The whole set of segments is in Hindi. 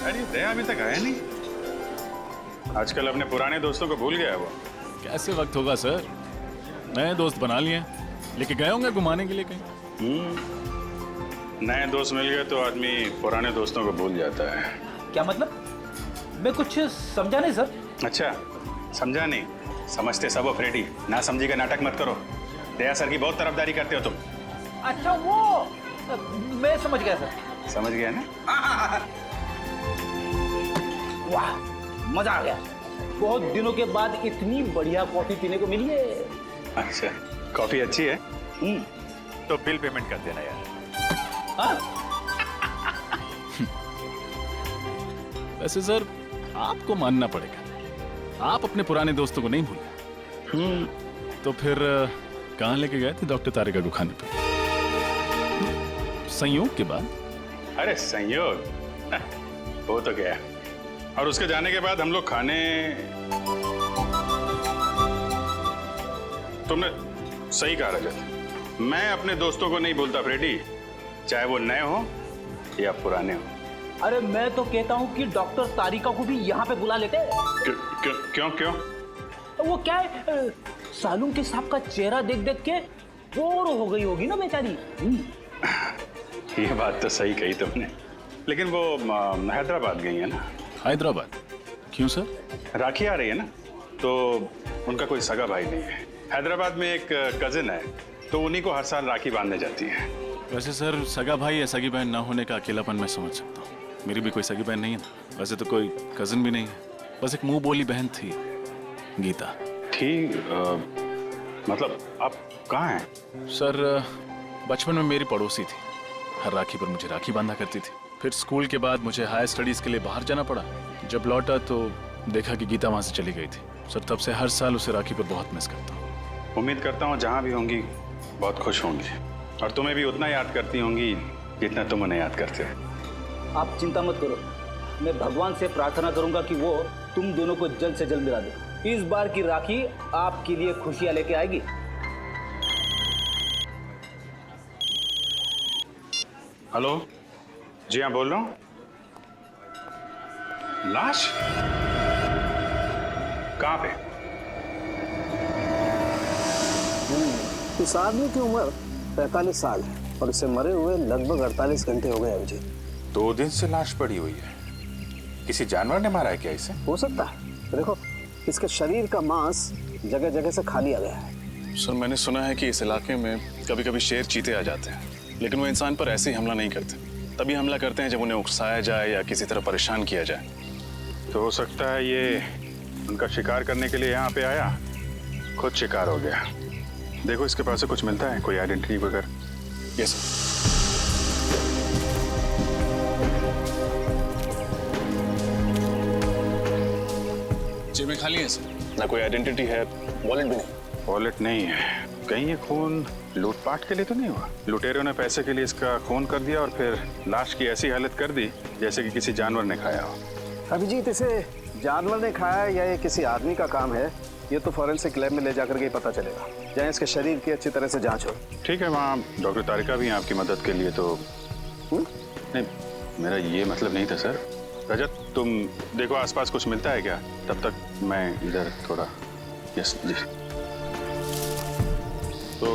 अरे दया अभी तक आया नहीं। आजकल अपने पुराने दोस्तों को भूल गया वो। कैसे वक्त होगा सर, नए दोस्त बना लिए, लेके गए होंगे घुमाने के लिए कहीं। नए दोस्त मिल गए तो आदमी पुराने दोस्तों को भूल जाता है। क्या मतलब? मैं कुछ समझा नहीं सर। अच्छा समझा नहीं, समझते सब हो फ्रेडी, ना समझी का नाटक मत करो। दया सर की बहुत तरफदारी करते हो तुम। अच्छा वो मैं समझ गया सर। समझ गया ना? वाह मजा आ गया, बहुत दिनों के बाद इतनी बढ़िया कॉफी पीने को मिली है। अच्छा कॉफी अच्छी है। तो बिल पेमेंट कर देना यार। वैसे सर आपको मानना पड़ेगा, आप अपने पुराने दोस्तों को नहीं भूले। तो फिर कहाँ लेके गए थे डॉक्टर तारिका को खाने पे? संयोग के बाद? अरे संयोग वो तो गया, और उसके जाने के बाद हम लोग खाने। तुमने सही कहा रजत, मैं अपने दोस्तों को नहीं भूलता फ्रेडी, चाहे वो नए हो या पुराने हो। अरे मैं तो कहता हूँ कि डॉक्टर तारिका को भी यहाँ पे बुला लेते। क्यों क्यों? वो क्या है, सालून के साहब का चेहरा देख देख के बोर हो गई होगी ना बेचारी। ये बात तो सही कही तुमने, लेकिन वो हैदराबाद गई है ना। हैदराबाद क्यों सर? राखी आ रही है ना, तो उनका कोई सगा भाई नहीं है। हैदराबाद में एक कजिन है, तो उन्हीं को हर साल राखी बांधने जाती है। वैसे सर सगा भाई या सगी बहन ना होने का अकेलापन मैं समझ सकता हूँ। मेरी भी कोई सगी बहन नहीं है ना, वैसे तो कोई कजिन भी नहीं है, बस एक मुंह बोली बहन थी, गीता। ठीक मतलब आप कहाँ हैं? सर बचपन में मेरी पड़ोसी थी, हर राखी पर मुझे राखी बांधा करती थी। फिर स्कूल के बाद मुझे हायर स्टडीज के लिए बाहर जाना पड़ा। जब लौटा तो देखा कि गीता वहां से चली गई थी। सर तब से हर साल उसे राखी पर बहुत मिस करता हूँ। उम्मीद करता हूँ जहाँ भी होंगी बहुत खुश होंगी, और तुम्हें भी उतना याद करती होंगी जितना तुम उन्हें याद करते हो। आप चिंता मत करो, मैं भगवान से प्रार्थना करूंगा कि वो तुम दोनों को जल्द से जल्द मिला दे। इस बार की राखी आपके लिए खुशियां लेके आएगी। हेलो जी हाँ बोल रहा हूँ। लाश कहाँ पे? इस आदमी की उम्र 45 साल है और इसे मरे हुए लगभग 48 घंटे हो गए अभिजीत। 2 दिन से लाश पड़ी हुई है, किसी जानवर ने मारा है क्या इसे? हो सकता है, देखो इसके शरीर का मांस जगह जगह से खा लिया गया है। सर मैंने सुना है कि इस इलाके में कभी कभी शेर चीते आ जाते हैं, लेकिन वो इंसान पर ऐसे ही हमला नहीं करते। तभी हमला करते हैं जब उन्हें उकसाया जाए या किसी तरह परेशान किया जाए। तो हो सकता है ये उनका शिकार करने के लिए यहाँ पे आया, खुद शिकार हो गया। देखो इसके पास से कुछ मिलता है, कोई आइडेंटिटी वगैरह? Yes sir. जेबें खाली हैं सर, ना कोई आइडेंटिटी है, वॉलेट भी नहीं। वॉलेट नहीं है, कहीं ये खून लूटपाट के लिए तो नहीं हुआ? लुटेरों ने पैसे के लिए इसका खून कर दिया और फिर लाश की ऐसी हालत कर दी जैसे कि किसी जानवर ने खाया हो। अभिजीत इसे जानवर ने खाया या ये किसी आदमी का काम है, ये तो फॉरेंसिक लैब में ले जाकर के पता चलेगा, जहाँ इसके शरीर की अच्छी तरह से जांच हो। ठीक है, वहाँ डॉक्टर तारिका भी हैं आपकी मदद के लिए। तो नहीं, मेरा ये मतलब नहीं था सर। रजत तुम देखो आसपास कुछ मिलता है क्या, तब तक मैं इधर थोड़ा। यस जी। तो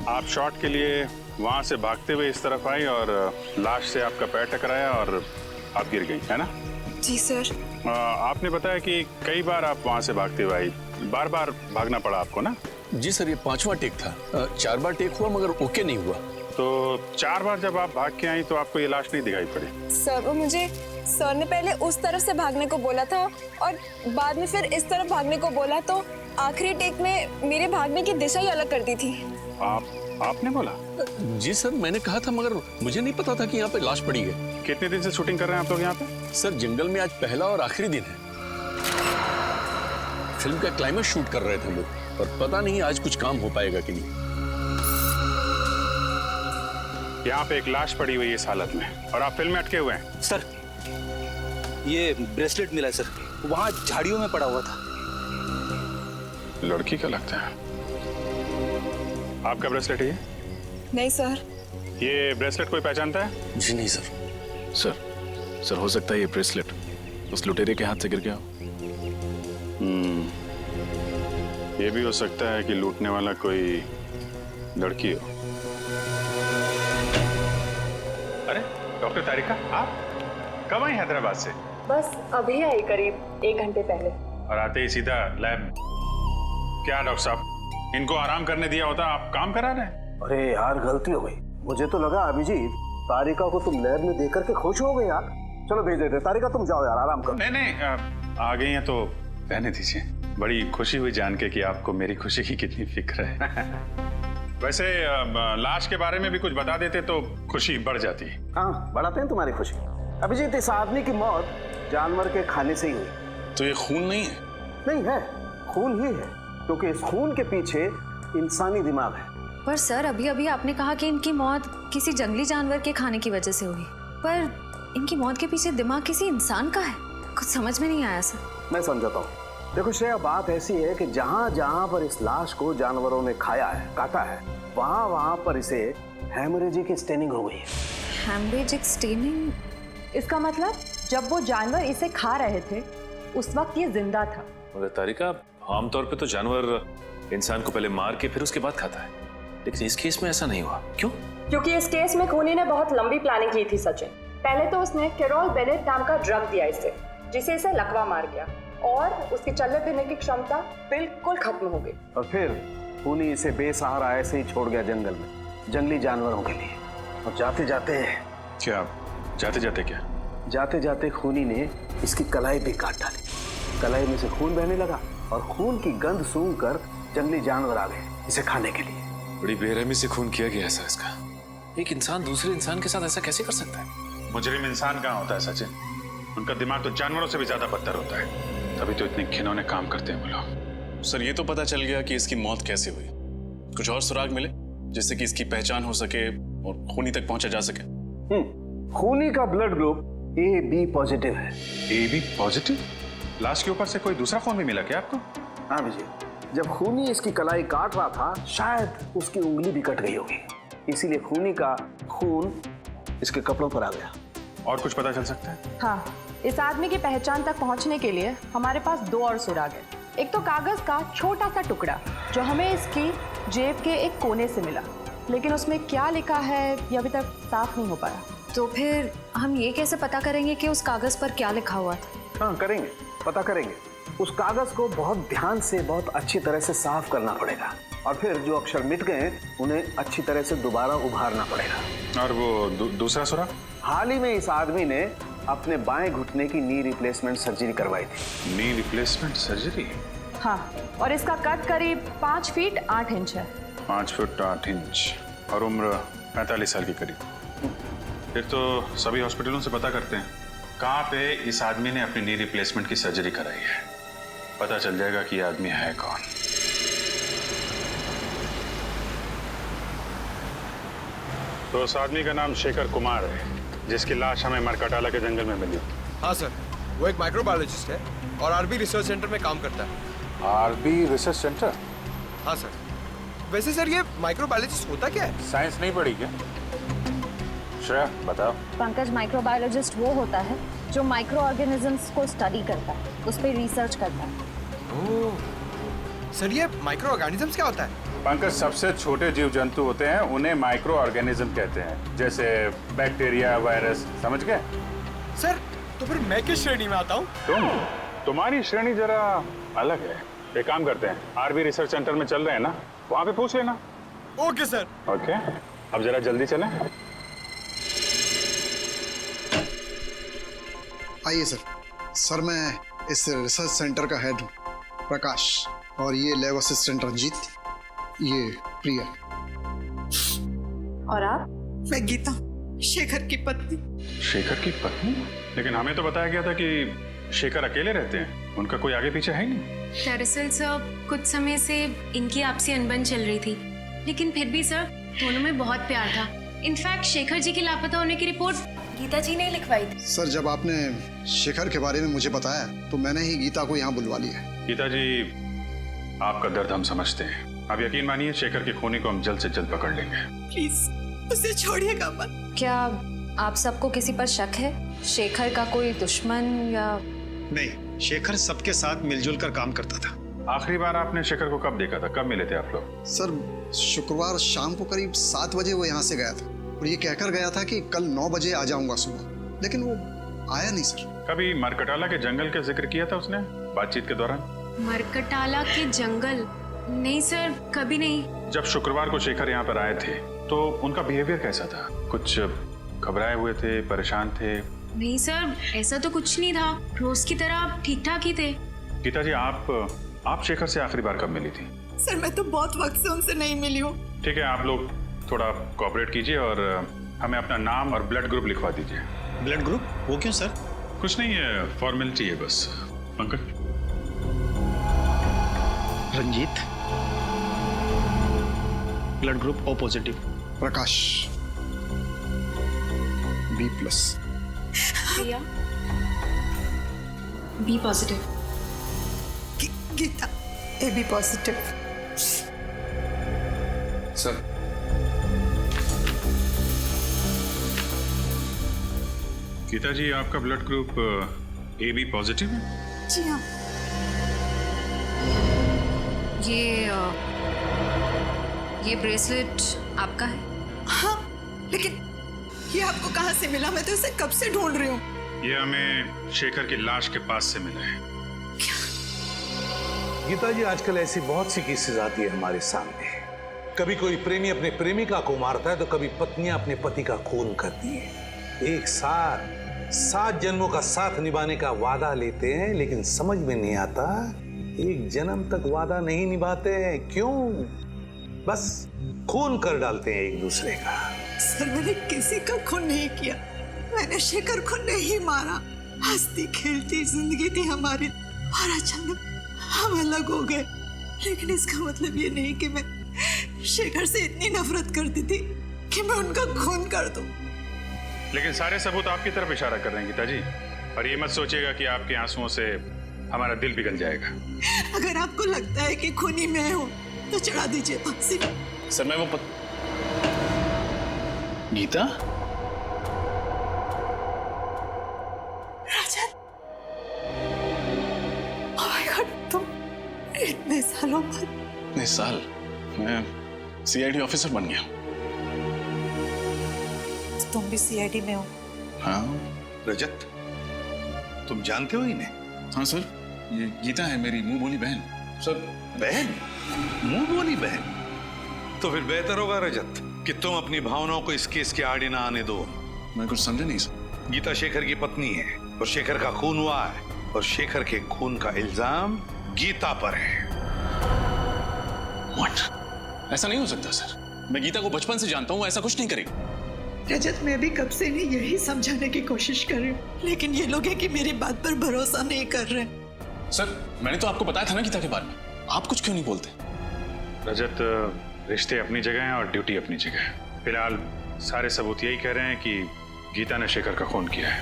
आप शॉट के लिए वहाँ से भागते हुए इस तरफ आई और लाश से आपका पैर टकराया और आप गिर गई, है ना? जी सर। आपने बताया कि कई बार आप वहाँ से भागते हुए आई, बार बार भागना पड़ा आपको ना? जी सर, ये 5वां टेक था। 4 बार टेक हुआ मगर ओके नहीं हुआ। तो 4 बार जब आप भाग के आई तो आपको ये लाश नहीं दिखाई पड़ी? सर वो मुझे सर ने पहले उस तरफ से भागने को बोला था और बाद में फिर इस तरफ भागने को बोला, तो आखिरी टेक में मेरे भागने की दिशा ही अलग कर दी थी। आपने बोला? जी सर, मैंने कहा था मगर मुझे नहीं पता था कि यहाँ पे लाश पड़ी है। कितने दिन से शूटिंग कर रहे हैं आप लोग यहाँ पे? सर जंगल में आज पहला और आखिरी दिन है। फिल्म का क्लाइमेक्स शूट कर रहे थे हम लोग, और पता नहीं आज कुछ काम हो पाएगा कि नहीं। यहाँ पे एक लाश पड़ी हुई है इस हालत में और आप फिल्म में अटके हुए हैं। सर ये ब्रेसलेट मिला है सर, वहाँ झाड़ियों में पड़ा हुआ था। लड़की का लगता है। आपका ब्रेसलेट है ये? नहीं सर। ये ब्रेसलेट कोई पहचानता है? जी नहीं सर। सर सर हो सकता है ये ब्रेसलेट उस लुटेरे के हाथ से गिर गया हो। ये भी हो सकता है कि लूटने वाला कोई लड़की हो। अरे डॉक्टर तारिका, आप कब आई हैदराबाद से? बस अभी आई, करीब 1 घंटे पहले। और आते ही सीधा लैब? क्या डॉक्टर साहब, इनको आराम करने दिया होता, आप काम करा रहे हैं? अरे यार गलती हो गई, मुझे तो लगा अभिजीत तारिका को तुम लैब में देख करके खुश हो गए यार। चलो भेज देते, तारिका तुम जाओ यार, आराम करो। नहीं, आ गई हैं तो रहने दीजिए। बड़ी खुशी हुई जान के कि आपको मेरी खुशी की कितनी फिक्र है। वैसे लाश के बारे में भी कुछ बता देते तो खुशी बढ़ जाती। हाँ, बढ़ाते हैं तुम्हारी खुशी। अभिजीत, इस आदमी की मौत जानवर के खाने से ही हुई। तो ये खून नहीं है? नहीं है, खून ही है, क्योंकि इस खून के पीछे इंसानी दिमाग है। पर सर अभी अभी आपने कहा कि इनकी मौत किसी जंगली जानवर के खाने की वजह से हुई, पर इनकी मौत के पीछे दिमाग किसी इंसान का है। कुछ समझ में नहीं आया सर। मैं समझाता हूँ। देखो श्रेया, बात ऐसी है कि जहाँ जहाँ पर इस लाश को जानवरों ने खाया है, काटा है, वहाँ वहाँ पर इसे हेमरेजिक स्टेनिंग हो गई है। Haemorrhagic staining? इसका मतलब जब वो जानवर इसे खा रहे थे उस वक्त ये जिंदा था। मगर तारिका, आमतौर पे तो जानवर इंसान को पहले मार के फिर उसके बाद खाता है, लेकिन इस केस में ऐसा नहीं हुआ। क्यों? क्योंकि इस केस में खूनी ने बहुत लंबी प्लानिंग की थी सचिन। पहले तो उसने कैरोल बेनेट नाम का ड्रग दिया इसे, जिसे इसे लकवा मार गया और उसकी चलने फिरने की क्षमता बिल्कुल खत्म हो गई। और फिर खूनी इसे बेसहारा ऐसे ही छोड़ गया जंगल में, जंगली जानवरों के लिए। और जाते जाते खूनी ने इसकी कलाई भी काट डाली। कलाई में से खून बहने लगा और खून की गंध सूंघकर जंगली जानवर आ गए इसे खाने के लिए। बड़ी बेरहमी से खून किया गया ऐसा इसका। एक इंसान दूसरे इंसान के साथ ऐसा कैसे कर सकता है? मुजरिम इंसान कहाँ होता है सचिन? उनका दिमाग तो जानवरों से भी ज्यादा बदतर होता है, तभी तो इतने घिनौने काम करते हैं वो लोग। सर ये तो पता चल गया कि इसकी मौत कैसे हुई। कुछ और सुराग मिले जिससे कि इसकी पहचान हो सके और खूनी तक पहुंचा जा सके? खूनी का ब्लड ग्रुप AB पॉजिटिव है। AB positive? लाश के ऊपर से कोई दूसरा खून भी मिला क्या आपको? हाँ विजय, जब खूनी इसकी कलाई काट रहा था शायद उसकी उंगली भी कट गई होगी, इसीलिए खूनी का खून इसके कपड़ों पर आ गया। और कुछ पता चल सकता है? हाँ, इस आदमी की पहचान तक पहुंचने के लिए हमारे पास 2 और सुराग है। एक तो कागज का छोटा सा टुकड़ा जो हमें इसकी जेब के एक कोने से मिला, लेकिन उसमें क्या लिखा है ये अभी तक साफ नहीं हो पाया। तो फिर हम ये कैसे पता करेंगे कि उस कागज पर क्या लिखा हुआ था? हाँ करेंगे, पता करेंगे। उस कागज को बहुत ध्यान से, बहुत अच्छी तरह से साफ करना पड़ेगा और फिर जो अक्षर मिट गए उन्हें अच्छी तरह से दोबारा उभारना पड़ेगा। और वो दूसरा सुराग? हाल ही में इस आदमी ने अपने बाएं घुटने की नी रिप्लेसमेंट सर्जरी करवाई थी। Knee replacement surgery? हाँ, और इसका कद करीब 5 फीट 8 इंच है। 5 फुट 8 इंच और उम्र 45 साल के करीब। फिर तो सभी हॉस्पिटलों से पता करते हैं कहाँ पे इस आदमी ने अपनी नी रिप्लेसमेंट की सर्जरी कराई है। पता चल जाएगा कि ये आदमी है कौन। तो उस आदमी का नाम शेखर कुमार है जिसकी लाश हमें मरकटाला के जंगल में मिली। हाँ सर, वो एक माइक्रोबायोलॉजिस्ट है और आरबी रिसर्च सेंटर में काम करता है। RB research center? हाँ सर। वैसे सर ये माइक्रोबायोलॉजिस्ट होता क्या है? साइंस नहीं पढ़ी क्या? श्रेया बताओ। पंकज, माइक्रोबायोलॉजिस्ट वो होता है जो माइक्रो ऑर्गेनिजम्स को स्टडी करता है, उस पर रिसर्च करता है। ओह, सर ये माइक्रो ऑर्गेनिजम्स क्या होता है? पंकज, सबसे छोटे जीव जंतु होते हैं उन्हें माइक्रो ऑर्गेनिज्म कहते हैं, जैसे बैक्टीरिया, वायरस। समझ गए? सर तो फिर मैं किस श्रेणी में आता हूँ? तुम्हारी श्रेणी जरा अलग है। एक काम करते हैं, आरबी रिसर्च सेंटर में चल रहे हैं ना, वहाँ पे पूछ लेना। Okay sir. ओके, अब जरा जल्दी चलें। आइए सर। सर मैं इस रिसर्च सेंटर का हेड हूँ, प्रकाश, और ये लैब असिस्टेंट रंजीत, ये प्रिया। और आप? मैं गीता, शेखर की पत्नी। शेखर की पत्नी? लेकिन हमें तो बताया गया था कि शेखर अकेले रहते हैं, उनका कोई आगे पीछे है ही नहीं। दरअसल सर कुछ समय से इनकी आपसी अनबन चल रही थी, लेकिन फिर भी सर दोनों में बहुत प्यार था। इनफैक्ट शेखर जी के लापता होने की रिपोर्ट गीता जी ने लिखवाई थी। सर जब आपने शेखर के बारे में मुझे बताया तो मैंने ही गीता को यहाँ बुलवा लिया। गीता जी, आपका दर्द हम समझते हैं। आप यकीन मानिए, शेखर के खूनी को हम जल्द से जल्द पकड़ लेंगे। प्लीज उसे छोड़िएगा मत। क्या आप सबको किसी पर शक है? शेखर का कोई दुश्मन या? नहीं, शेखर सबके साथ मिलजुल कर काम करता था। आखिरी बार आपने शेखर को कब देखा था? कब मिले थे आप लोग? सर, शुक्रवार शाम को करीब 7 बजे वो यहाँ से गया था और ये कहकर गया था कि कल 9 बजे आ जाऊंगा सुबह, लेकिन वो आया नहीं सर। कभी मरकटाला के जंगल का जिक्र किया था उसने बातचीत के दौरान? मरकटाला के जंगल? नहीं सर, कभी नहीं। जब शुक्रवार को शेखर यहाँ पर आए थे तो उनका बिहेवियर कैसा था? कुछ घबराए हुए थे, परेशान थे? नहीं सर, ऐसा तो कुछ नहीं था, रोज की तरह ठीक ठाक ही थे। गीता जी, आप शेखर से आखिरी बार कब मिली थी? सर मैं तो बहुत वक्त से उनसे नहीं मिली हूँ। ठीक है, आप लोग थोड़ा कोऑपरेट कीजिए और हमें अपना नाम और ब्लड ग्रुप लिखवा दीजिए। Blood group? वो क्यों सर? कुछ नहीं है, फॉर्मेलिटी है बस। Pankaj. Ranjit, blood group O positive. Prakash, B+। Priya, B positive. Geeta, AB positive. Sir, Geeta ji, आपका ब्लड ग्रुप AB पॉजिटिव है? जी हाँ। ये ब्रेसलेट आपका है? हाँ, लेकिन ये आपको कहाँ से मिला? मैं तो इसे कब से ढूंढ रही हूँ। ये हमें शेखर की लाश के पास से मिला है। गीता जी, आजकल ऐसी बहुत सी केसेस आती है हमारे सामने। कभी कोई प्रेमी अपने प्रेमिका को मारता है तो कभी पत्नियां अपने पति का खून करती है। एक साथ 7 जन्मों का साथ निभाने का वादा लेते हैं, लेकिन समझ में नहीं आता एक जन्म तक वादा नहीं निभाते हैं। क्यों? बस खून कर डालते हैं एक दूसरे का। सर, मैंने किसी का खून नहीं किया। मैंने शेखर को नहीं मारा। हंसती खेलती जिंदगी थी हमारी और अचानक हम अलग हो गए। लेकिन इसका मतलब ये नहीं कि मैं शेखर से इतनी नफरत करती थी कि मैं उनका खून कर दूं। लेकिन सारे सबूत आपकी तरफ इशारा कर रहे हैं गीता जी, और ये मत सोचिएगा कि आपके आंसुओं से हमारा दिल पिघल जाएगा। अगर आपको लगता है कि खूनी मैं हूं तो चढ़ा दीजिए फांसी। सर, मैं वो गीता? राजन, ओह माय गॉड, तुम इतने सालों बाद? इतने साल? मैं CID ऑफिसर बन गया। तुम भी CID में हो? हाँ। रजत, तुम जानते हो इन्हें? हाँ सर, ये गीता है, मेरी मुंह बोली बहन। सर, बहन? मुंह बोली बहन? तो फिर बेहतर होगा रजत कि तुम अपनी भावनाओं को इस केस के आड़े ना आने दो। मैं कुछ समझा नहीं सर। गीता शेखर की पत्नी है और शेखर का खून हुआ है, और शेखर के खून का इल्जाम गीता पर है। What? ऐसा नहीं हो सकता सर। मैं गीता को बचपन से जानता हूँ, ऐसा कुछ नहीं करेगी। रजत, मैं भी कब से नहीं यही समझाने की कोशिश कर रही हूँ, लेकिन ये लोग हैं कि मेरी बात पर भरोसा नहीं कर रहे। सर, मैंने तो आपको बताया था ना गीता के बारे में, आप कुछ क्यों नहीं बोलते? रजत, रिश्ते अपनी जगह हैं और ड्यूटी अपनी जगह है। फिलहाल सारे सबूत यही कह रहे हैं कि गीता ने शेखर का खून किया है।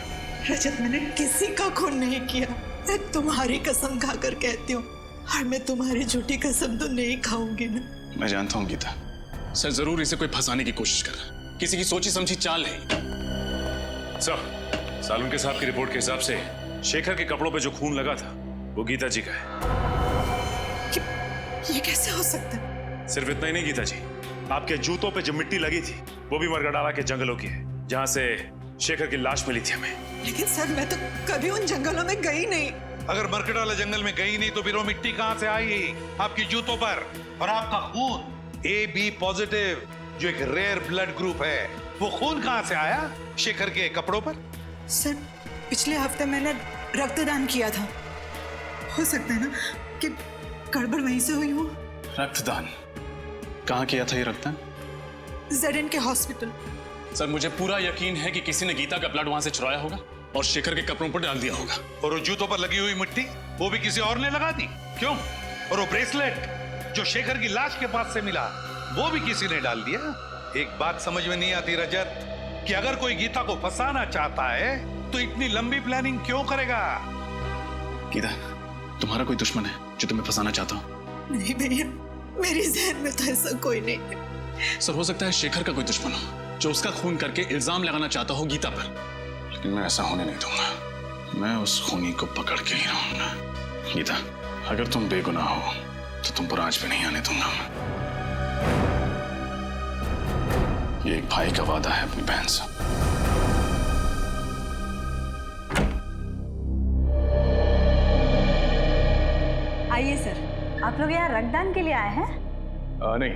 रजत, मैंने किसी का खून नहीं किया। मैं तुम्हारी कसम खाकर कहती हूँ, और मैं तुम्हारी झूठी कसम तो नहीं खाऊंगी ना। मैं जानता हूँ गीता, सर जरूर इसे कोई फंसाने की कोशिश कर रहा है, किसी की सोची समझी चाल है। सर, सालुंके साहब की रिपोर्ट के हिसाब से शेखर के कपड़ों पे जो खून लगा था वो गीता जी का है। ये कैसे हो सकता है? सिर्फ इतना ही नहीं गीता जी, आपके जूतों पे जो मिट्टी लगी थी वो भी मरकटाला के जंगलों की है, जहाँ से शेखर की लाश मिली थी हमें। लेकिन सर, मैं तो कभी उन जंगलों में गई नहीं। अगर मरकटाला जंगल में गई नहीं तो फिर वो मिट्टी कहाँ से आई आपकी जूतों पर? और आपका खून AB पॉजिटिव, जो एक रेयर ब्लड ग्रुप है, वो खून कहाँ से आया शेखर के कपड़ों पर? सर, पिछले हफ्ते मैंने रक्तदान किया था। हो सकता है ना कि गड़बड़ वहीं से हुई हो। रक्तदान? कहाँ किया था ये रक्तदान? ZN के हॉस्पिटल। सर, मुझे पूरा यकीन है कि किसी ने गीता का ब्लड वहां से चुराया होगा और शेखर के कपड़ों पर डाल दिया होगा। और वो जूतों पर लगी हुई मिट्टी वो भी किसी और ने लगा दी? क्यों? और वो ब्रेसलेट जो शेखर की लाश के पास से मिला वो भी किसी ने डाल दिया? एक बात समझ में नहीं आती रजत, कि अगर कोई गीता को फंसाना चाहता है तो इतनी लंबी प्लानिंग क्यों करेगा? गीता, तुम्हारा कोई दुश्मन है जो तुम्हें फंसाना चाहता हो? नहीं भैया, मेरी जहन में तो ऐसा कोई नहीं है। सर, हो सकता है शेखर का कोई दुश्मन हो, जो उसका खून करके इल्जाम लगाना चाहता हो गीता पर। लेकिन मैं ऐसा होने नहीं दूंगा। मैं उस खूनी को पकड़ के ही रहूंगा। गीता, अगर तुम बेगुनाह हो तो तुम पर आज भी नहीं आने दूंगा। ये एक भाई का वादा है अपनी बहन से। आइए सर, आप लोग यहाँ रक्तदान के लिए आए हैं? नहीं,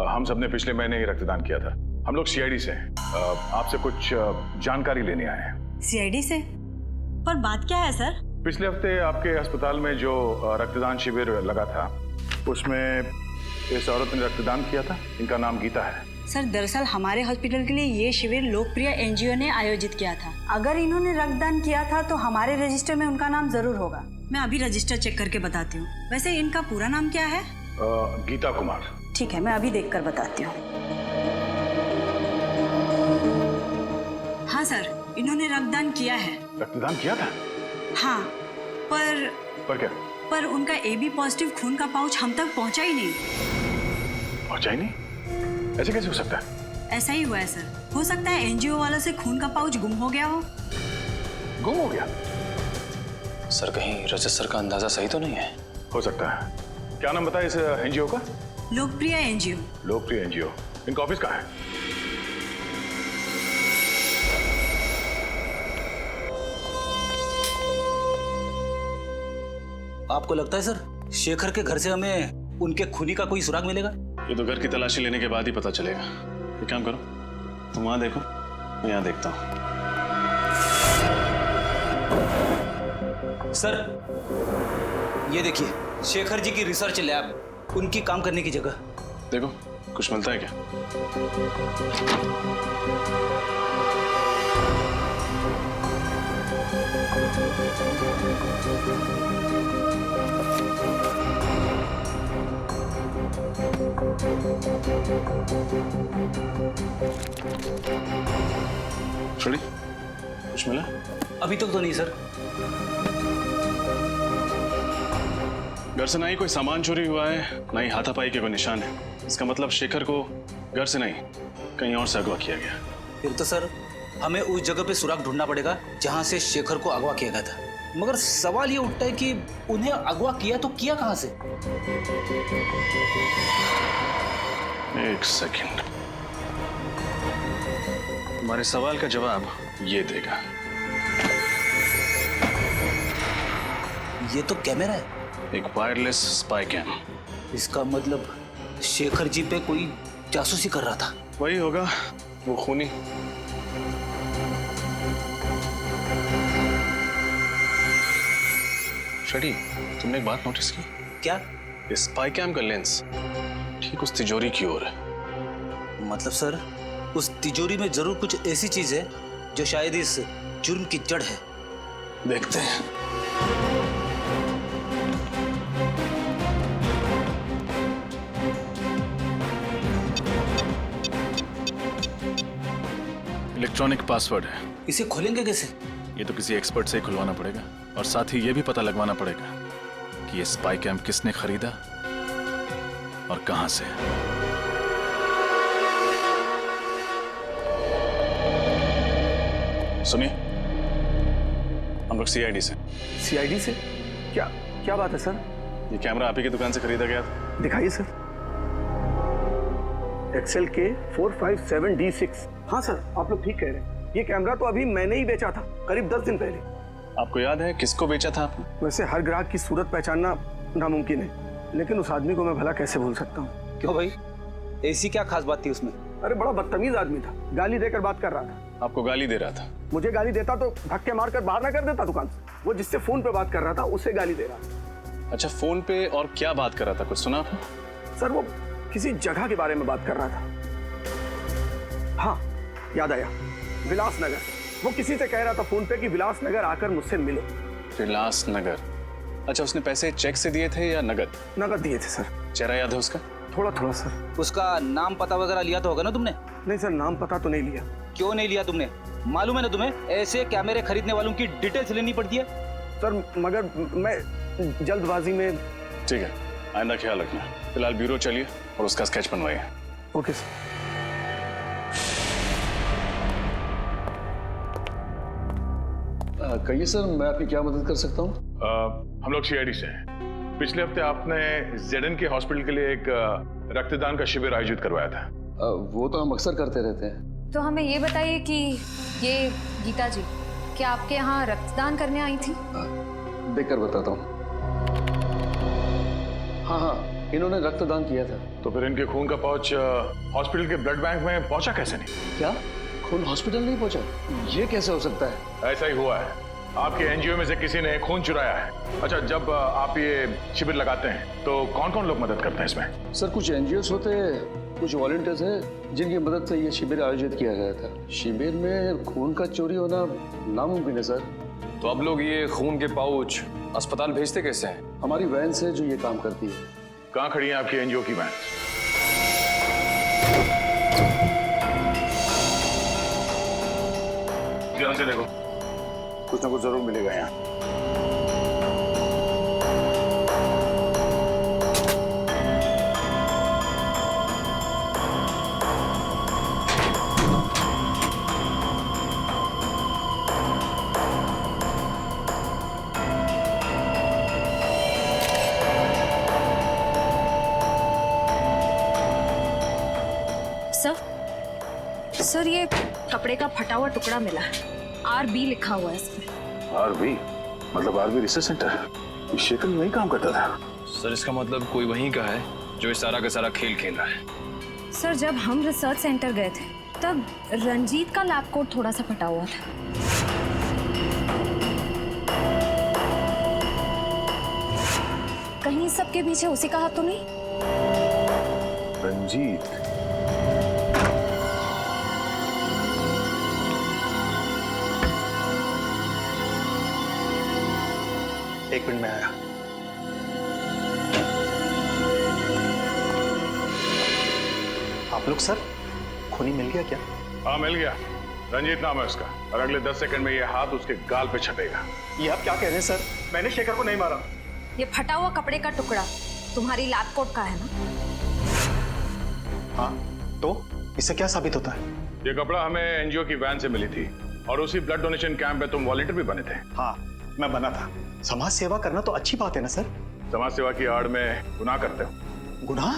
हम सबने पिछले महीने ही रक्तदान किया था। हम लोग सीआईडी से हैं। आपसे कुछ जानकारी लेने आए हैं। सीआईडी से? पर बात क्या है सर? पिछले हफ्ते आपके अस्पताल में जो रक्तदान शिविर लगा था, उसमें इस औरत ने रक्तदान किया था। इनका नाम गीता है। सर, दरअसल हमारे हॉस्पिटल के लिए ये शिविर लोकप्रिय एनजीओ ने आयोजित किया था। अगर इन्होंने रक्तदान किया था तो हमारे रजिस्टर में उनका नाम जरूर होगा। मैं अभी रजिस्टर चेक करके बताती हूँ। वैसे इनका पूरा नाम क्या है? गीता कुमार। ठीक है, मैं अभी देखकर बताती हूँ। हाँ सर, इन्होंने रक्तदान किया है। रक्तदान किया था? हाँ, पर क्या? पर उनका AB पॉजिटिव खून का पाउच हम तक पहुंचा ही नहीं। पहुंचा ही नहीं? ऐसे कैसे हो सकता है? ऐसा ही हुआ है सर। हो सकता है एनजीओ वालों से खून का पाउच गुम हो गया हो। गुम हो गया? सर, कहीं रजत सर का अंदाजा सही तो नहीं है? हो सकता है। क्या नाम बताया इस एनजीओ का? लोकप्रिय एनजीओ। लोकप्रिय एनजीओ। इनका ऑफिस कहाँ है? आपको लगता है सर शेखर के घर से हमें उनके खूनी का कोई सुराग मिलेगा? ये तो घर की तलाशी लेने के बाद ही पता चलेगा। एक काम करो, तुम वहां देखो, मैं यहाँ देखता हूँ। सर, ये देखिए, शेखर जी की रिसर्च लैब, उनकी काम करने की जगह। देखो, कुछ मिलता है क्या? छोड़ी, कुछ मिला? अभी तक तो नहीं सर। घर से ना ही कोई सामान चोरी हुआ है, ना ही हाथापाई के कोई निशान है। इसका मतलब शेखर को घर से नहीं, कहीं और से अगवा किया गया। फिर तो सर हमें उस जगह पे सुराग ढूंढना पड़ेगा जहां से शेखर को अगवा किया गया था। मगर सवाल ये उठता है कि उन्हें अगवा किया तो किया कहां से? एक सेकंड, तुम्हारे सवाल का जवाब ये देगा। ये तो कैमरा है। एक वायरलेस स्पाई कैम। इसका मतलब शेखर जी पे कोई जासूसी कर रहा था। वही होगा, वो खूनी। शडी, तुमने एक बात नोटिस की? क्या? इस स्पाई कैम का लेंस ठीक उस तिजोरी की ओर है। मतलब सर उस तिजोरी में जरूर कुछ ऐसी चीज है जो शायद इस जुर्म की जड़ है। देखते हैं। इलेक्ट्रॉनिक पासवर्ड है। इसे खोलेंगे कैसे? ये तो किसी एक्सपर्ट से खुलवाना पड़ेगा, और साथ ही ये भी पता लगवाना पड़ेगा कि ये स्पाई कैम किसने खरीदा और कहां से। सुनिए, हम लोग सीआईडी से। सीआईडी से? क्या क्या बात है सर? ये कैमरा आप ही की दुकान से खरीदा गया था। दिखाइए सर। XLK 457D6। हाँ सर, आप लोग ठीक कह रहे हैं। ये कैमरा तो अभी मैंने ही बेचा था, करीब 10 दिन पहले। आपको याद है किसको बेचा था आपने? वैसे हर ग्राहक की सूरत पहचानना नामुमकिन है, लेकिन उस आदमी को मैं भला कैसे भूल सकता हूँ। क्यों भाई, ऐसी क्या खास बात थी उसमें? अरे बड़ा बदतमीज आदमी था, गाली देकर बात कर रहा था। आपको गाली दे रहा था? मुझे गाली देता तो धक्के मारकर बाहर ना कर देता दुकान से। वो जिससे फोन पे बात कर रहा था उसे गाली दे रहा था। अच्छा, फोन पे और क्या बात कर रहा था, कुछ सुना आपने? सर वो किसी जगह के बारे में बात कर रहा था। हाँ याद आया, विलास नगर। वो किसी से कह रहा था फोन पे कि विलास नगर आकर मुझसे मिलो। विलास नगर? अच्छा, उसने पैसे चेक से दिए थे या नगद? नगद दिए थे सर। चेहरा याद है उसका? थोड़ा थोड़ा सर। उसका नाम पता वगैरह लिया तो होगा ना तुमने? नहीं सर, नाम पता तो नहीं लिया। क्यों नहीं लिया तुमने? मालूम है ना तुम्हें, ऐसे कैमरे खरीदने वालों की डिटेल्स लेनी पड़ती है। सर मगर मैं जल्दबाजी में। ठीक है, आइंदा ख्याल रखना। फिलहाल ब्यूरो चलिए और उसका स्केच बनवाइए। Okay sir. कहिए सर, मैं आपकी क्या मदद कर सकता हूँ? हम लोग सीआईडी से हैं। पिछले हफ्ते आपने जेडन के हॉस्पिटल के लिए एक रक्तदान का शिविर आयोजित करवाया था। वो तो हम अक्सर करते रहते हैं। तो हमें ये बताइए कि ये गीता जी क्या आपके यहाँ रक्तदान करने आई थी? देखकर बताता हूँ। हाँ, इन्होंने रक्तदान किया था। तो फिर इनके खून का पाउच हॉस्पिटल के ब्लड बैंक में पहुंचा कैसे नहीं? क्या खून हॉस्पिटल नहीं पहुंचा? ये कैसे हो सकता है? ऐसा ही हुआ है। आपके एनजीओ में से किसी ने खून चुराया है। अच्छा, जब आप ये शिविर लगाते हैं तो कौन कौन लोग मदद करते हैं इसमें? सर, कुछ एनजीओस होते हैं, कुछ वॉलंटियर्स हैं जिनकी मदद से ये शिविर आयोजित किया गया था। शिविर में खून का चोरी होना नामुमकिन है सर। तो अब लोग ये खून के पाउच अस्पताल भेजते कैसे हैं? हमारी वैन से जो ये काम करती है। कहाँ खड़ी है आपकी एनजीओ की वैन? ध्यान से देखो, कुछ ना कुछ जरूर मिलेगा यहाँ। सर, ये कपड़े का फटा हुआ टुकड़ा मिला है। RB लिखा हुआ है इसमें। RB मतलब RB रिसर्च सेंटर। शेखर वहीं काम करता था। सर, इसका मतलब कोई वहीं का है जो इस सारा का सारा खेल खेल रहा है। सर, जब हम रिसर्च सेंटर गए थे तब रंजीत का लैब कोट थोड़ा सा फटा हुआ था। कहीं सबके पीछे उसी का हाथ तो नहीं? रंजीत? एक मिनट में आया। आप लोग सर, खूनी मिल गया क्या? हाँ, मिल गया। रंजीत नाम है उसका और अगले 10 सेकंड में ये हाथ उसके गाल पे छपेगा। ये आप क्या कह रहे हैं सर? मैंने शेखर को नहीं मारा। ये फटा हुआ कपड़े का टुकड़ा तुम्हारी लैब कोट का है ना? हाँ, तो इससे क्या साबित होता है? ये कपड़ा हमें एनजीओ की वैन से मिली थी और उसी ब्लड डोनेशन कैंप में तुम वॉलंटियर भी बने थे। हाँ, मैं बना था। समाज सेवा करना तो अच्छी बात है ना सर? समाज सेवा की आड़ में गुनाह करते हो। गुनाह?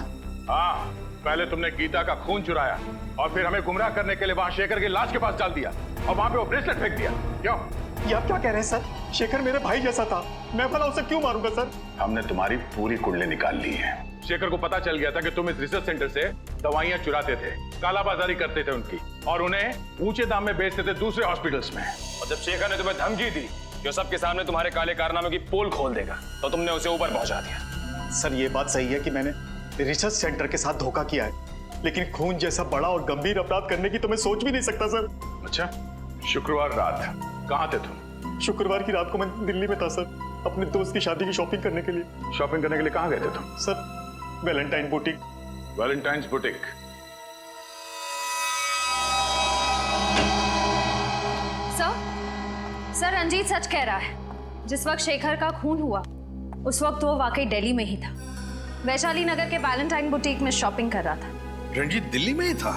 हाँ, पहले तुमने गीता का खून चुराया और फिर हमें गुमराह करने के लिए वहां शेखर की लाश के पास डाल दिया और वहां पे वो ब्रेसलेट फेंक दिया। क्यों? ये आप क्या कह रहे हैं सर? शेखर मेरे भाई जैसा था, मैं भला उसे क्यों मारूंगा सर? हमने तुम्हारी पूरी कुंडली निकाल ली है। शेखर को पता चल गया था कि तुम इस रिसर्च सेंटर से दवाइयां चुराते थे, कालाबाजारी करते थे उनकी और उन्हें ऊंचे दाम में बेचते थे दूसरे हॉस्पिटल्स में। और जब शेखर ने तुम्हें धमकी दी जो सबके सामने तुम्हारे काले कारनामे की पोल खोल देगा, तो तुमने उसे ऊपर पहुंचा दिया। सर, ये बात सही है कि मैंने रिसर्च सेंटर के साथ धोखा किया है, लेकिन खून जैसा बड़ा और गंभीर अपराध करने की तो मैं सोच भी नहीं सकता सर। अच्छा, शुक्रवार रात कहाँ थे तुम? शुक्रवार की रात को मैं दिल्ली में था सर, अपने दोस्त की शादी की शॉपिंग करने के लिए। शॉपिंग करने के लिए कहाँ गए थे तुम? Sir, Valentine boutique. Valentine's boutique? Sir, Ranjit सच कह रहा है। जिस वक्त शेखर का खून हुआ उस वक्त वो वाकई दिल्ली में ही था। वैशाली नगर के वैलेंटाइन बुटीक में शॉपिंग कर रहा था। रंजीत दिल्ली में ही था?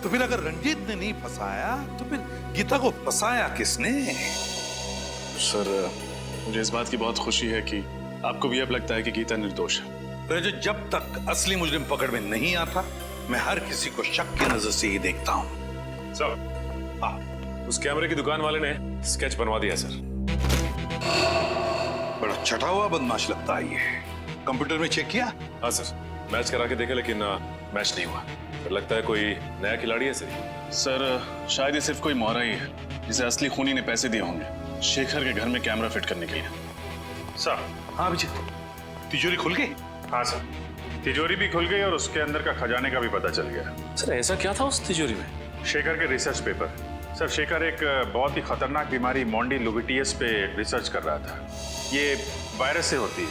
तो फिर अगर रंजीत ने नहीं फंसाया तो फिर गीता को फंसाया किसने? सर, मुझे इस बात की बहुत खुशी है कि आपको भी अब लगता है कि गीता निर्दोष है। रजत, जब तक असली मुजरिम पकड़ में नहीं आता मैं हर किसी को शक की नजर से ही देखता हूँ। सर, उस कैमरे की दुकान वाले ने स्केच बनवा दिया सर। बड़ा चटा हुआ बदमाश लगता है ये। कंप्यूटर में चेक किया? हाँ सर, मैच करा के देखा लेकिन मैच नहीं हुआ। फिर लगता है कोई नया खिलाड़ी है सर, शायद ये सिर्फ कोई मोहरा ही है जिसे असली खूनी ने पैसे दिए होंगे शेखर के घर में कैमरा फिट करने के लिए। सर? हाँ अभिजीत, तिजोरी खुल गई? हाँ सर, तिजोरी भी खुल गई और उसके अंदर का खजाने का भी पता चल गया। सर, ऐसा क्या था उस तिजोरी में? शेखर के रिसर्च पेपर। सर, शेखर एक बहुत ही खतरनाक बीमारी मोंडी लुबिटियस पे रिसर्च कर रहा था। ये वायरस से होती है।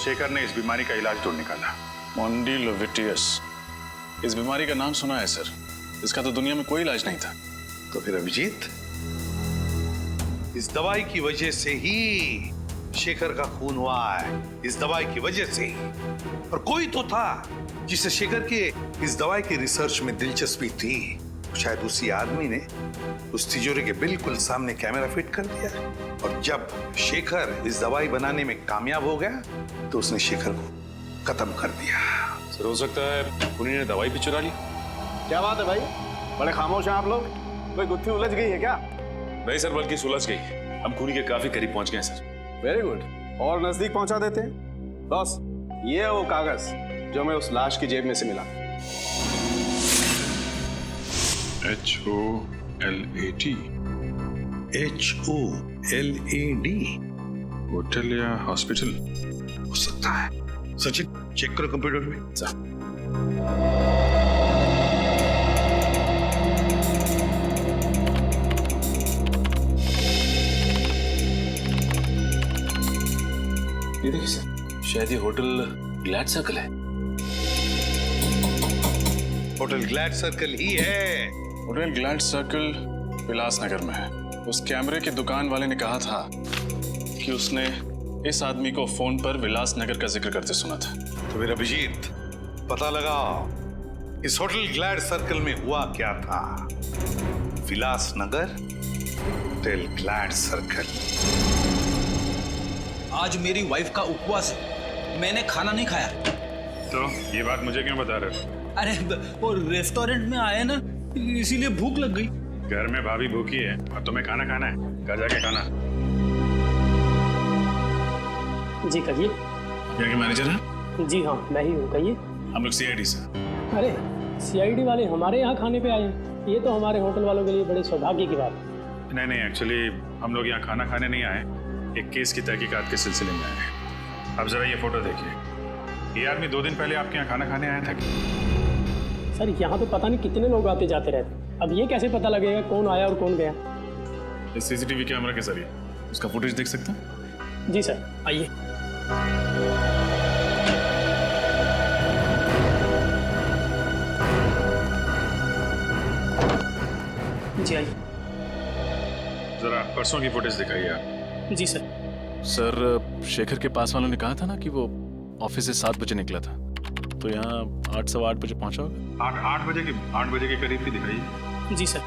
शेखर ने इस बीमारी का इलाज ढूंढ निकाला। मोंडी लुबिटियस, इस बीमारी का नाम सुना है सर, इसका तो दुनिया में कोई इलाज नहीं था। तो फिर अभिजीत, इस दवाई की वजह से ही शेखर का खून हुआ है, इस दवाई की वजह से ही। और कोई तो था जिसे शेखर के इस दवाई की रिसर्च में दिलचस्पी थी शायद उसी आदमी ने उस तिजोरी के बिल्कुल सामने कैमरा फिट कर दिया, और जब शेखर इस दवाई बनाने में कामयाब हो गया तो उसने शेखर को खत्म कर दिया। सर हो सकता है उन्हीं ने दवाई भी चुरा ली। क्या बात है भाई, बड़े खामोश हैं आप लोग। कोई गुत्थी उलझ गई है क्या? नहीं सर, बल्कि सुलझ गई। हम खूनी के काफी करीब पहुंच गए हैं सर। वेरी गुड, और नजदीक पहुंचा देते हैं। बॉस, ये है वो कागज जो हमें उस लाश की जेब में से मिला। HOLAT HOLAD होटल या हॉस्पिटल हो सकता है। सचिन चेक करो कंप्यूटर में। ये देखिए सर, शायद ये होटल ग्लैड सर्कल है। होटल ग्लैड सर्कल ही है। होटल ग्लैड सर्कल विलासनगर में है। उस कैमरे की दुकान वाले ने कहा था कि उसने इस आदमी को फोन पर विलासनगर का जिक्र करते सुना था। तो मेरा अभिजीत, पता लगाओ इस होटल ग्लैड सर्कल में हुआ क्या था। Vilasnagar, hotel glad circle. आज मेरी वाइफ का उपवास है, मैंने खाना नहीं खाया। तो ये बात मुझे क्यों बता रहे हो? अरे वो रेस्टोरेंट में आए ना, इसीलिए भूख लग गई। घर में भाभी भूखी है और तुम्हें खाना खाना है, घर जाके खाना। जी कहिए। यहाँ के मैनेजर हैं? जी हाँ, मैं ही हूँ, कहिए। हम लोग CID से। अरे CID वाले हमारे यहाँ खाने पे आए हैं, ये तो हमारे होटल वालों के लिए बड़े सौभाग्य की बात है। नहीं, एक्चुअली हम लोग यहाँ खाना खाने नहीं आए, एक केस की तहकीकात के सिलसिले में आए हैं। अब जरा ये फोटो देखिए, ये आदमी 2 दिन पहले आपके यहाँ खाना खाने आया था क्या? सर यहाँ तो पता नहीं कितने लोग आते जाते रहते, अब ये कैसे पता लगेगा कौन आया और कौन गया? इस CCTV कैमरा के जरिए उसका फुटेज देख सकते हैं? जी सर, आइए। जी आइए। जरा परसों की फुटेज दिखाइए आप। जी सर। सर, शेखर के पास वालों ने कहा था ना कि वो ऑफिस से 7 बजे निकला था, तो यहाँ 8 सवा 8 बजे पहुंचा होगा। 8 बजे के करीब की दिखाइए। जी सर।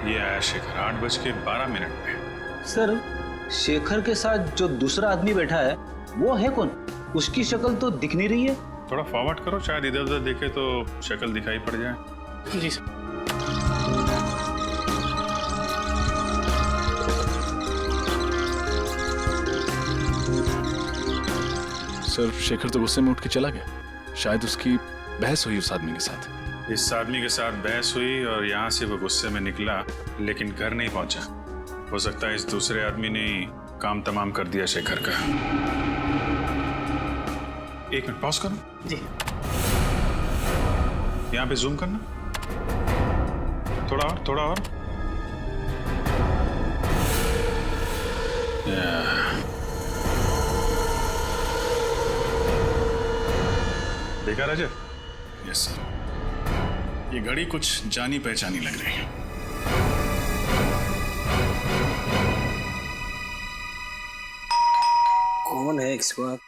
ये आया शेखर 8:12 पे। सर, शेखर के साथ जो दूसरा आदमी बैठा है वो है कौन? उसकी शक्ल तो दिख नहीं रही है। थोड़ा फॉरवर्ड करो, शायद इधर उधर देखे तो शक्ल दिखाई पड़ जाए। जी सर। सर, शेखर तो गुस्से में उठ के चला गया। शायद उसकी बहस हुई उस आदमी के साथ। इस आदमी के साथ बहस हुई और यहाँ से वो गुस्से में निकला, लेकिन घर नहीं पहुंचा। हो सकता है इस दूसरे आदमी ने काम तमाम कर दिया शेखर का। 1 मिनट पॉज करो। जी। यहाँ पे जूम करना, थोड़ा और। देखा रजत? यस सर, ये घड़ी कुछ जानी पहचानी लग रही है। कौन है इस वक्त?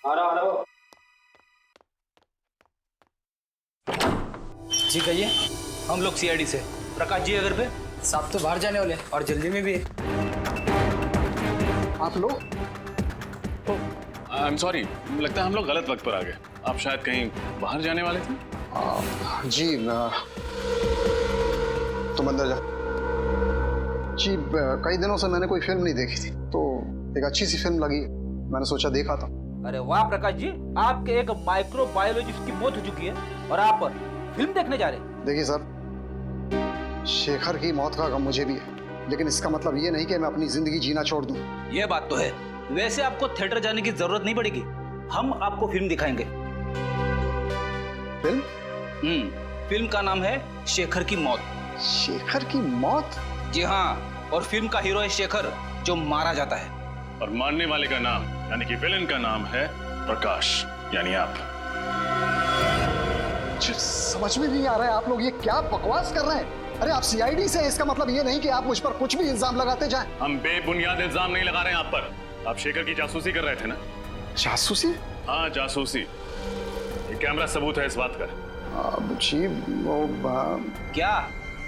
आ रहा। जी कहिए। हम लोग CID से। प्रकाश जी अगर पे साहब तो बाहर जाने वाले और जल्दी में भी है। आप लोग? आई एम सॉरी, लगता है हम लोग गलत वक्त पर आ गए। आप शायद कहीं बाहर जाने वाले थे? जी, तुम अंदर जाओ। जी, कई दिनों से मैंने कोई फिल्म नहीं देखी थी, तो एक अच्छी सी फिल्म लगी, मैंने सोचा देखा था। अरे वाह प्रकाश जी, आपके एक माइक्रोबायोलॉजिस्ट की मौत हो चुकी है और आप फिल्म देखने जा रहे हैं। देखिए सर, शेखर की मौत का गम मुझे भी है, लेकिन इसका मतलब ये नहीं कि मैं अपनी जिंदगी जीना छोड़ दूं। ये बात तो है। वैसे आपको थिएटर जाने की जरूरत नहीं पड़ेगी, हम आपको फिल्म दिखाएंगे। फिल्म? फिल्म का नाम है शेखर की मौत। शेखर की मौत? जी हाँ, और फिल्म का हीरो है शेखर, जो मारा जाता है। और मारने वाले का नाम, यानी कि विलेन का नाम है प्रकाश, यानी आप। समझ में नहीं आ रहा है, आप लोग ये क्या बकवास कर रहे हैं? अरे आप सीआईडी से, इसका मतलब ये नहीं कि आप मुझ पर कुछ भी इल्जाम लगाते जाएं। हम बेबुनियाद इल्जाम नहीं लगा रहे हैं आप पर। आप शेखर की जासूसी कर रहे थे ना? जासूसी? हाँ, जासूसी। ये कैमरा सबूत है इस बात का। जी वो क्या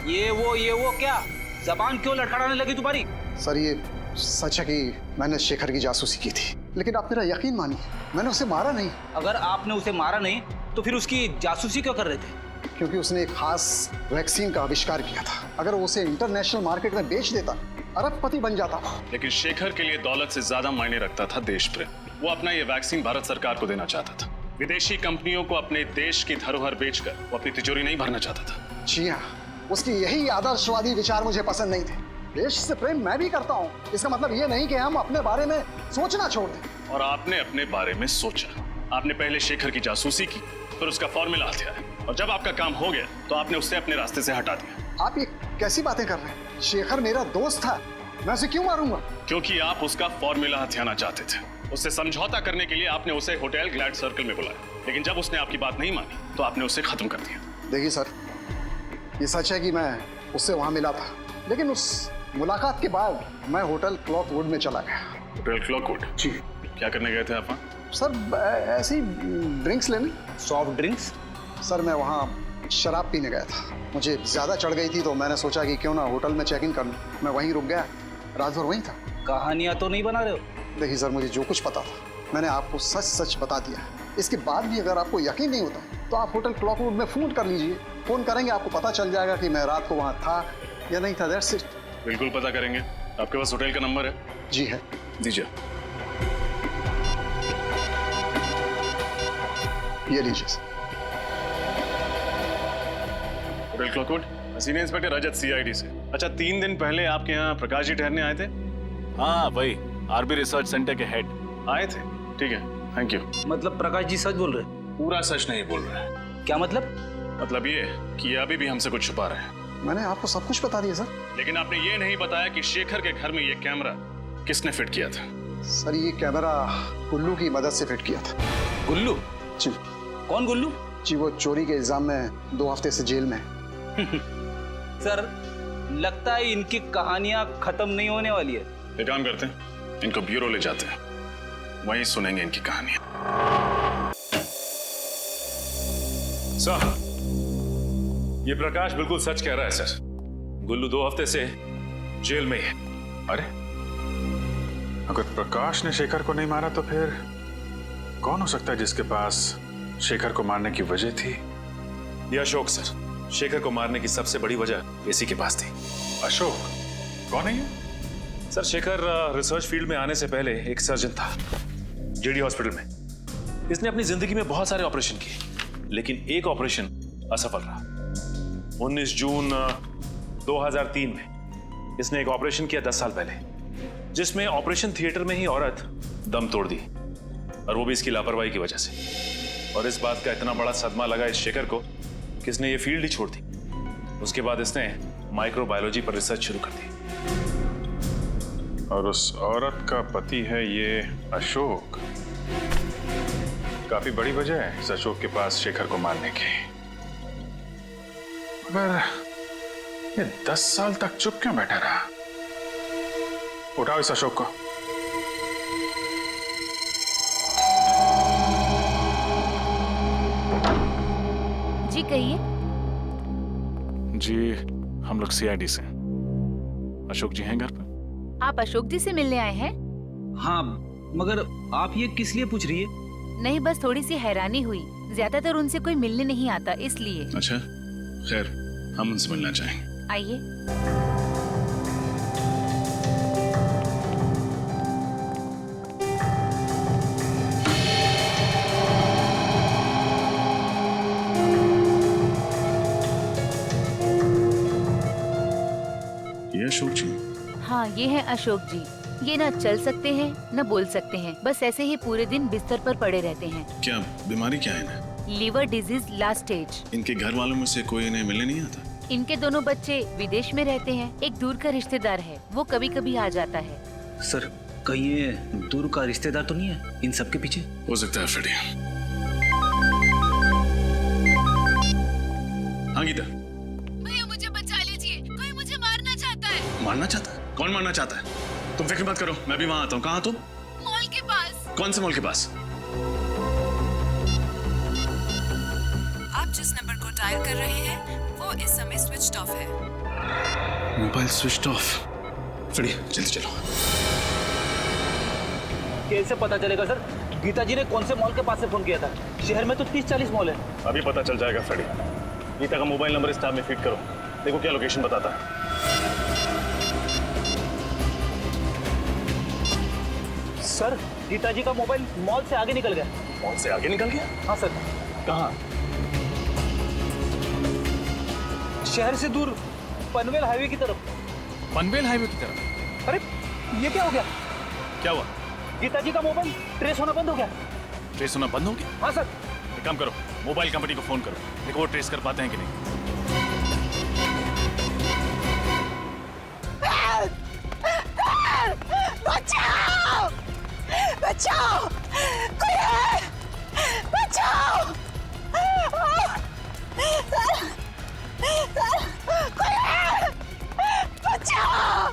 ये वो क्या जबान क्यों लड़खड़ाने लगी तुम्हारी? सर ये सच है कि मैंने शेखर की जासूसी की थी, लेकिन आप मेरा यकीन मानिए, मैंने उसे मारा नहीं। अगर आपने उसे मारा नहीं तो फिर उसकी जासूसी क्यों कर रहे थे? क्योंकि उसने एक खास वैक्सीन का आविष्कार किया था। अगर वो उसे इंटरनेशनल मार्केट में बेच देता, अरबपति बन जाता। लेकिन शेखर के लिए दौलत से ज्यादा मायने रखता था देश प्रेम। वो अपना ये वैक्सीन भारत सरकार को देना चाहता था। विदेशी कंपनियों को अपने देश की धरोहर बेचकर वो अपनी तिजोरी नहीं भरना चाहता था। जी हाँ, उसकी यही आदर्शवादी विचार मुझे पसंद नहीं थे। देश से प्रेम मैं भी करता हूँ, इसका मतलब ये नहीं कि हम अपने बारे में सोचना छोड़ दें। और आपने अपने बारे में सोचा। आपने पहले शेखर की जासूसी की, फिर उसका फॉर्मूला हथियाया, और जब आपका काम हो गया तो आपने उसे अपने रास्ते से हटा दिया। आप ये कैसी बातें कर रहे हैं? शेखर मेरा दोस्त था, मैं उसे क्यों मारूंगा? क्योंकि आप उसका फॉर्मूला हथियाना चाहते थे। उससे समझौता करने के लिए आपने उसे होटल ग्लैड सर्कल में बुलाया, लेकिन जब उसने आपकी बात नहीं मानी तो आपने उसे खत्म कर दिया। देखिए सर, ये सच है कि मैं उससे वहां मिला था, लेकिन उस मुलाकात के बाद मैं होटल क्लॉकवुड में चला गया। होटल क्लॉकवुड? जी। क्या करने गए थे आप? सर ऐसे ही ड्रिंक्स लेने। Soft drinks? सर मैं वहाँ शराब पीने गया था, मुझे ज्यादा चढ़ गई थी तो मैंने सोचा कि क्यों ना होटल में चेक इन कर लूं। मैं वहीं रुक गया, रात भर वहीं था। कहानियां तो नहीं बना रहे हो? देखिए सर, मुझे जो कुछ पता था मैंने आपको सच सच बता दिया। इसके बाद भी अगर आपको यकीन नहीं होता तो आप होटल क्लॉकवुड में फोन कर लीजिए। फोन करेंगे, आपको पता चल जाएगा कि मैं रात को वहाँ था या नहीं था। That's it. बिल्कुल पता करेंगे। आपके पास होटल का नंबर है? जी है। दीजिए। ये लीजिए। होटल क्लॉकवुड, सीनियर इंस्पेक्टर रजत, सीआईडी से। अच्छा, 3 दिन पहले आपके यहाँ प्रकाश जी ठहरने आए थे? हाँ वही, आरबी रिसर्च सेंटर के हेड आए थे। ठीक है, थैंक यू। मतलब प्रकाश जी सच बोल रहे? पूरा सच नहीं बोल रहे। क्या मतलब? मतलब ये कि ये अभी भी हमसे कुछ छुपा रहे हैं। मैंने आपको सब कुछ बता दिया सर। लेकिन आपने ये नहीं बताया कि शेखर के घर में ये कैमरा किसने फिट किया था? सर ये कैमरा गुल्लू की मदद से फिट किया था। गुल्लू? जी। कौन गुल्लू? जी वो चोरी के इल्जाम में 2 हफ्ते से जेल में है। सर लगता है इनकी कहानियां खत्म नहीं होने वाली है। एक काम करते हैं, इनको ब्यूरो ले जाते हैं, वहीं सुनेंगे इनकी कहानियां। सर, ये प्रकाश बिल्कुल सच कह रहा है सर। गुल्लू 2 हफ्ते से जेल में है। अरे अगर प्रकाश ने शेखर को नहीं मारा तो फिर कौन हो सकता है जिसके पास शेखर को मारने की वजह थी? ये अशोक सर। शेखर को मारने की सबसे बड़ी वजह इसी के पास थी। अशोक? कौन है ये? सर शेखर रिसर्च फील्ड में आने से पहले एक सर्जन था जेडी हॉस्पिटल में। इसने अपनी जिंदगी में बहुत सारे ऑपरेशन किए, लेकिन एक ऑपरेशन असफल रहा। 19 जून 2003 में इसने एक ऑपरेशन किया 10 साल पहले, जिसमें ऑपरेशन थिएटर में ही औरत दम तोड़ दी, और वो भी इसकी लापरवाही की वजह से। और इस बात का इतना बड़ा सदमा लगा इस शेखर को कि इसने ये फील्ड ही छोड़ दी। उसके बाद इसने माइक्रोबायोलॉजी पर रिसर्च शुरू कर दी। और उस औरत का पति है ये अशोक। काफी बड़ी वजह है इस अशोक के पास शेखर को मारने की। मगर ये 10 साल तक चुप क्यों बैठा रहा? उठाओ इस अशोक को। जी कहिए। जी हम लोग सीआईडी से। अशोक जी हैं घर पर? आप अशोक जी से मिलने आए हैं? हाँ, मगर आप ये किस लिए पूछ रही है? नहीं, बस थोड़ी सी हैरानी हुई। ज्यादातर उनसे कोई मिलने नहीं आता, इसलिए। अच्छा, खैर हम उनसे मिलना चाहेंगे। आइए। ये अशोक जी? हाँ, ये है अशोक जी। ये ना चल सकते हैं न बोल सकते हैं, बस ऐसे ही पूरे दिन बिस्तर पर पड़े रहते हैं। क्या बीमारी क्या है इन्हें? Liver disease last stage. इनके घर वालों में से कोई इन्हें मिलने नहीं आता? इनके दोनों बच्चे विदेश में रहते हैं। एक दूर का रिश्तेदार है, वो कभी कभी आ जाता है। सर कहीं ये दूर का रिश्तेदार तो नहीं है इन सब के पीछे? हो सकता है फ्रेडी। हाँ गीता। भैया मुझे बचा लीजिए। कौन मारना चाहता है? तुम फिक्र मत करो, मैं भी वहां आता हूँ। कहाँ तुम? मॉल के पास। कौन से मॉल के पास? आप जिस नंबर को डायल कर रहे हैं वो इस समय स्विच ऑफ है। Mobile switch off. फ्रेडी जल्दी चलो। कैसे पता चलेगा सर? गीता जी ने कौन से मॉल के पास से फोन किया था? शहर में तो 30-40 मॉल है। अभी पता चल जाएगा फ्रेडी। गीता का मोबाइल नंबर इस टैब में फीड करो, देखो क्या लोकेशन बताता है। सर गीता जी का मोबाइल मॉल से आगे निकल गया। मॉल से आगे निकल गया? हाँ सर। कहाँ? शहर से दूर पनवेल हाईवे की तरफ। पनवेल हाईवे की तरफ? अरे ये क्या हो गया? क्या हुआ? गीता जी का मोबाइल ट्रेस होना बंद हो गया। ट्रेस होना बंद हो गया? हाँ सर। एक काम करो, मोबाइल कंपनी को फोन करो, देखो वो ट्रेस कर पाते हैं कि नहीं। बचाओ! बचाओ! कोई है! बचाओ! कोई है! बचाओ!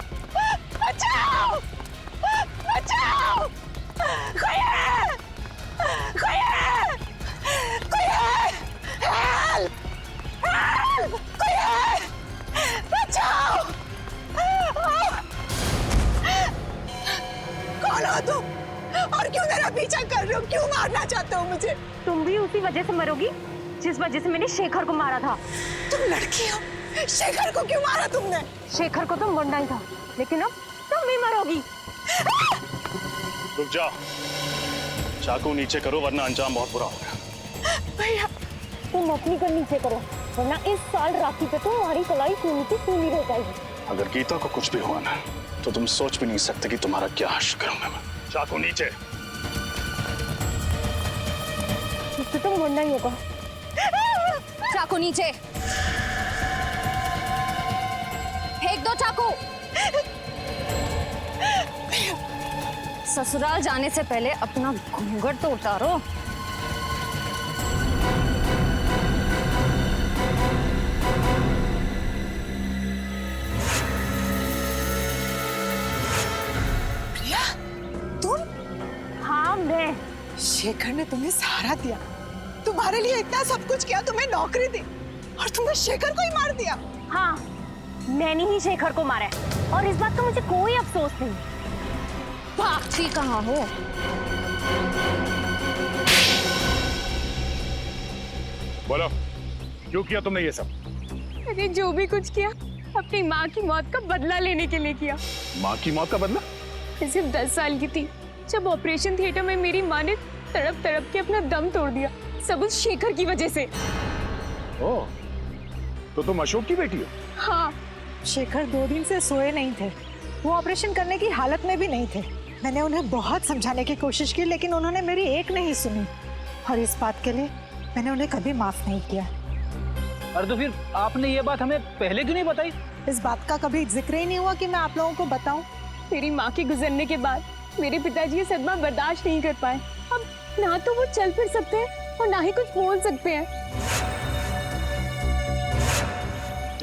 बचाओ! बचाओ! कोई है! कोई है! कोई है! हेल्प! हेल्प! कोई है! बचाओ! कौन हो तुम? और क्यों मेरा पीछा कर रहे हो? क्यों मारना चाहते हो मुझे? तुम भी उसी वजह से मरोगी जिस वजह से मैंने शेखर को मारा था। तुम लड़की हो, शेखर को क्यों मारा तुमने? शेखर को तो मरना ही था, लेकिन अब तुम भी मरोगी। रुक जाओ, चाकू नीचे करो वरना अंजाम बहुत बुरा होगा। भैया तुम अपनी कर नीचे करो, वरना इस साल राखी पे तो हमारी कलाई सूनी की सूनी रह जाएगी। अगर गीता को कुछ भी हुआ ना तो तुम सोच भी नहीं सकते कि तुम्हारा क्या हश्र करूंगा मैं। चाकू नीचे। इससे तो मरना ही होगा। चाकू नीचे फेंक दो। चाकू ससुराल जाने से पहले अपना घूंघट तो उतारो। प्रिया, तुम? हाँ मैं। शेखर ने तुम्हें सहारा दिया, तुम्हारे लिए इतना सब कुछ किया, तुम्हें नौकरी दी, और तुमने शेखर को ही मार दिया। हाँ, मैंने ही शेखर को मारा है और इस बात का मुझे कोई अफसोस नहीं। भागती कहाँ हो? बोलो, क्यों किया तुमने ये सब? अरे जो भी कुछ किया अपनी माँ की मौत का बदला लेने के लिए किया। माँ की मौत का बदला? मैं सिर्फ 10 साल की थी जब ऑपरेशन थिएटर में मेरी माँ ने तड़प तड़प के अपना दम तोड़ दिया, सब उस शेखर की वजह से। ओह, तो तुम अशोक की बेटी हो? हाँ। शेखर 2 दिन से सोए नहीं थे, वो ऑपरेशन करने की हालत में भी नहीं थे। मैंने उन्हें बहुत समझाने की कोशिश की, लेकिन उन्होंने मेरी एक नहीं सुनी, और इस बात के लिए मैंने उन्हें कभी माफ नहीं किया। अरे तो फिर आपने ये बात हमें पहले क्यों नहीं बताई? इस बात का कभी जिक्र ही नहीं हुआ कि मैं आप लोगों को बताऊं। मेरी माँ के गुजरने के बाद मेरे पिताजी ये सदमा बर्दाश्त नहीं कर पाए। अब ना तो वो चल फिर सकते हैं और ना ही कुछ बोल सकते हैं।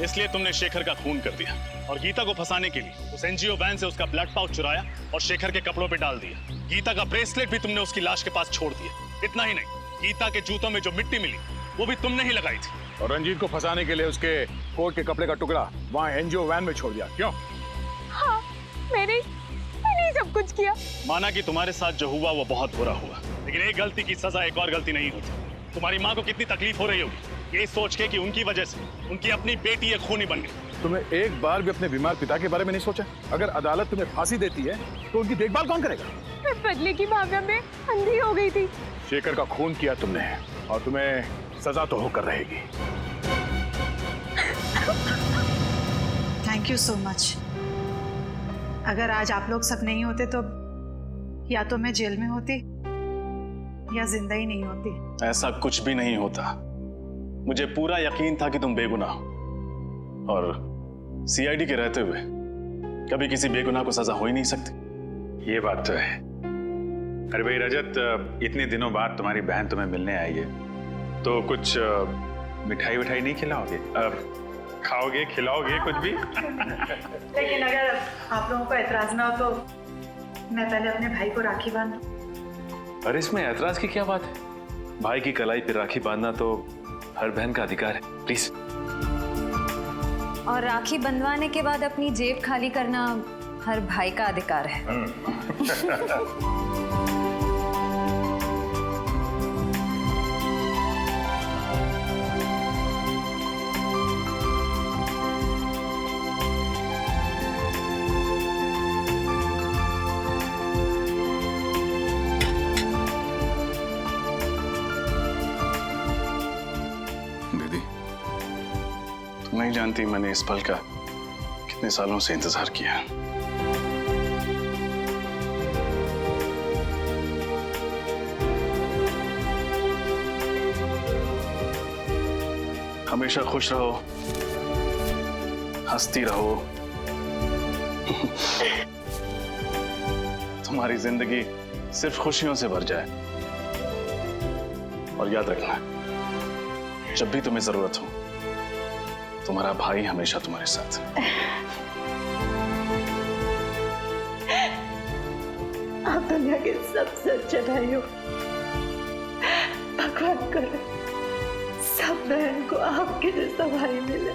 इसलिए तुमने शेखर का खून कर दिया और गीता को फंसाने के लिए उस एनजीओ वैन से उसका ब्लड पाउच चुराया और शेखर के कपड़ों पे डाल दिया। गीता का ब्रेसलेट भी तुमने उसकी लाश के पास छोड़ दिया। इतना ही नहीं, गीता के जूतों में जो मिट्टी मिली वो भी तुमने ही लगाई थी। और रंजीत को फंसाने के लिए उसके कोट के कपड़े का टुकड़ा वहाँ एनजीओ वैन में छोड़ दिया, क्यों? हाँ, मैंने सब कुछ किया। माना कि तुम्हारे साथ जो हुआ वो बहुत बुरा हुआ, लेकिन एक गलती की सजा एक और गलती नहीं होती। तुम्हारी माँ को कितनी तकलीफ हो रही होगी ये सोच के कि उनकी वजह से उनकी अपनी बेटी एक खूनी बन गई। तुम्हें एक बार भी अपने बीमार पिता के बारे में नहीं सोचा? अगर अदालत तुम्हें फांसी देती है तो उनकी देखभाल कौन करेगा? मैं बदले की भावना में अंधी हो गई थी। शेखर का खून किया तुमने और तुम्हें सजा तो होकर रहेगी। Thank you so much. अगर आज आप लोग सब नहीं होते तो या तो मैं जेल में होती या जिंदा ही नहीं होती। ऐसा कुछ भी नहीं होता। मुझे पूरा यकीन था कि तुम बेगुनाह हो और सीआईडी के रहते हुए कभी किसी बेगुनाह को सजा हो ही नहीं सकती। ये बात तो है। अरे भाई रजत, इतने दिनों बाद तुम्हारी बहन तुम्हें मिलने आई है तो कुछ मिठाई विठाई नहीं खिलाओगे? खाओगे, खिलाओगे कुछ भी? लेकिन अगर आप लोगों को एतराज ना हो तो मैं पहले अपने भाई को राखी बांधूं। अरे इसमें ऐतराज की क्या बात है? भाई की कलाई पे राखी बांधना तो हर बहन का अधिकार है। प्लीज। और राखी बंधवाने के बाद अपनी जेब खाली करना हर भाई का अधिकार है। दीदी, तुम नहीं जानती मैंने इस पल का कितने सालों से इंतजार किया। हमेशा खुश रहो, हंसती रहो। तुम्हारी जिंदगी सिर्फ खुशियों से भर जाए। और याद रखना, जब भी तुम्हें जरूरत हो, तुम्हारा भाई हमेशा तुम्हारे साथ। आप दुनिया के सबसे अच्छे भाई हो। भगवान करे सब बहन को आपके जैसा भाई मिले।